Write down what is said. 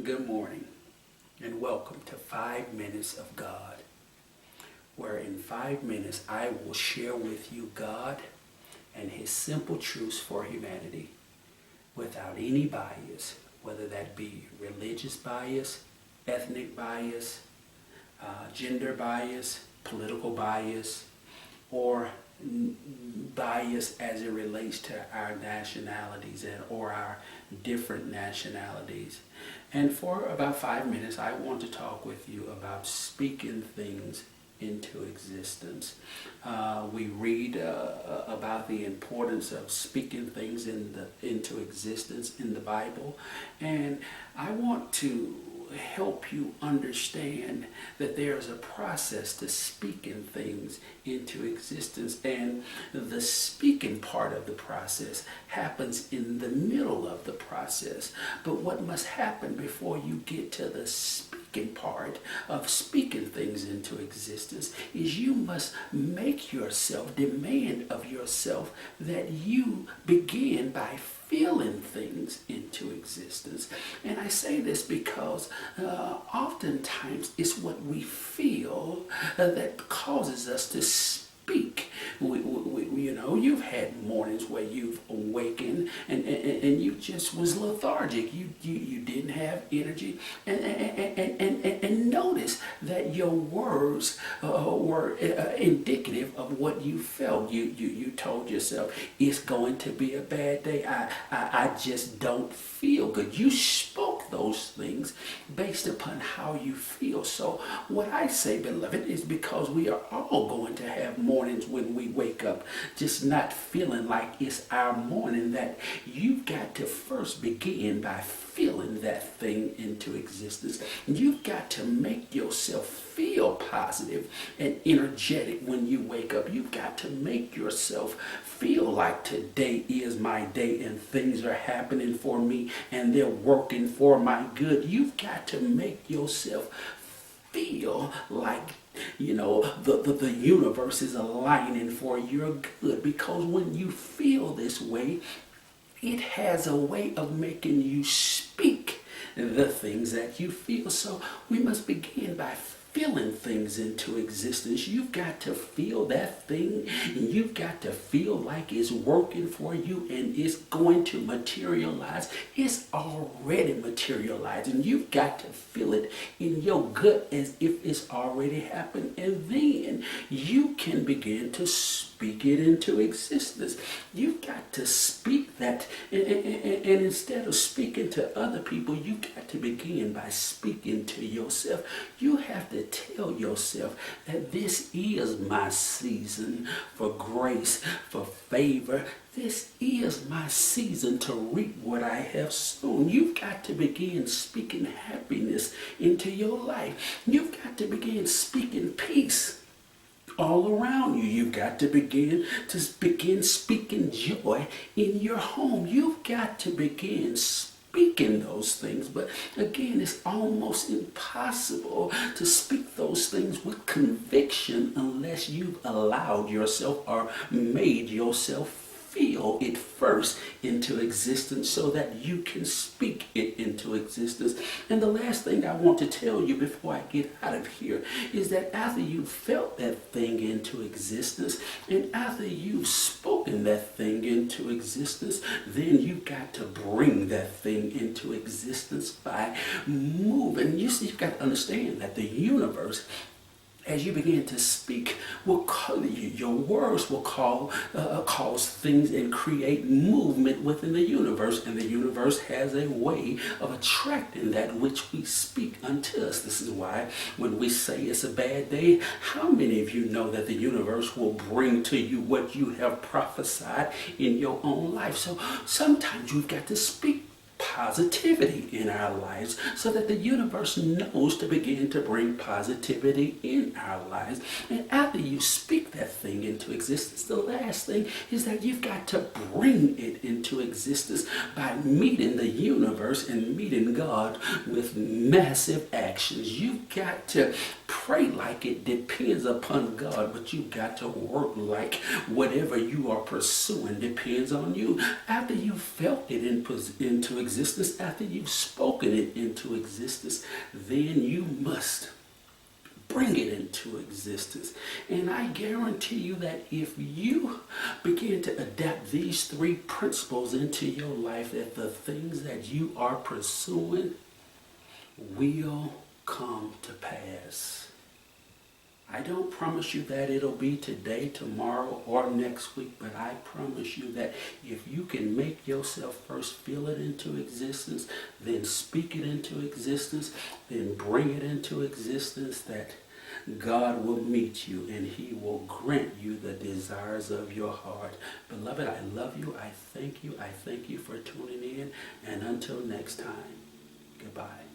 Good morning and welcome to 5 Minutes of God, where in 5 minutes I will share with you God and His simple truths for humanity without any bias, whether that be religious bias, ethnic bias, gender bias, political bias, or bias as it relates to our nationalities or our different nationalities. And for about 5 minutes, I want to talk with you about speaking things into existence. We read about the importance of speaking things into existence in the Bible, and I want to help you understand that there's a process to speaking things into existence, and the speaking part of the process happens in the middle of the process. But what must happen before you get to the speaking part of speaking things into existence is you must make yourself, demand of yourself that you begin by feeling things into existence. And I say this because oftentimes it's what we feel that causes us to speak. You've had mornings where you've awakened and you just was lethargic. You didn't have energy, and notice that your words were indicative of what you felt. You told yourself, it's going to be a bad day. I just don't feel good. You spoke those things based upon how you feel. So what I say, beloved, is because we are all going to have mornings when we wake up just not feeling like it's our morning, that you've got to first begin by feeling that thing into existence. You've got to make yourself feel positive and energetic when you wake up. You've got to make yourself feel like today is my day and things are happening for me and they're working for my good. You've got to make yourself feel like the universe is aligning for your good, because when you feel this way, it has a way of making you speak the things that you feel. So we must begin by feeling things into existence. You've got to feel that thing, and you've got to feel like it's working for you and it's going to materialize. It's already materialized, and you've got to feel it in your gut as if it's already happened, and then you can begin to speak it into existence. You've got to speak that, and instead of speaking to other people, you've got to begin by speaking to yourself. You have to tell yourself that this is my season for grace, for favor. This is my season to reap what I have sown. You've got to begin speaking happiness into your life. You've got to begin speaking peace all around you. You've got to begin speaking joy in your home. You've got to begin speaking those things. But again, it's almost impossible to speak those things with conviction unless you've allowed yourself or made yourself feel it first into existence so that you can speak it into existence. And the last thing I want to tell you before I get out of here is that after you've felt that thing into existence and after you've spoken that thing into existence, then you've got to bring that thing into existence by moving. You've got to understand that the universe, as you begin to speak, will call you. Your words will cause things and create movement within the universe. And the universe has a way of attracting that which we speak unto us. This is why when we say it's a bad day, how many of you know that the universe will bring to you what you have prophesied in your own life? So sometimes you've got to speak positivity in our lives so that the universe knows to begin to bring positivity in our lives. And after you speak that thing into existence, the last thing is that you've got to bring it into existence by meeting the universe and meeting God with massive actions. You've got to pray like it depends upon God, but you got to work like whatever you are pursuing depends on you. After you've felt it into existence, after you've spoken it into existence, then you must bring it into existence. And I guarantee you that if you begin to adapt these three principles into your life, that the things that you are pursuing will come to pass. I don't promise you that it'll be today, tomorrow, or next week, but I promise you that if you can make yourself first feel it into existence, then speak it into existence, then bring it into existence, that God will meet you and he will grant you the desires of your heart. Beloved, I love you. I thank you. I thank you for tuning in. And until next time, goodbye.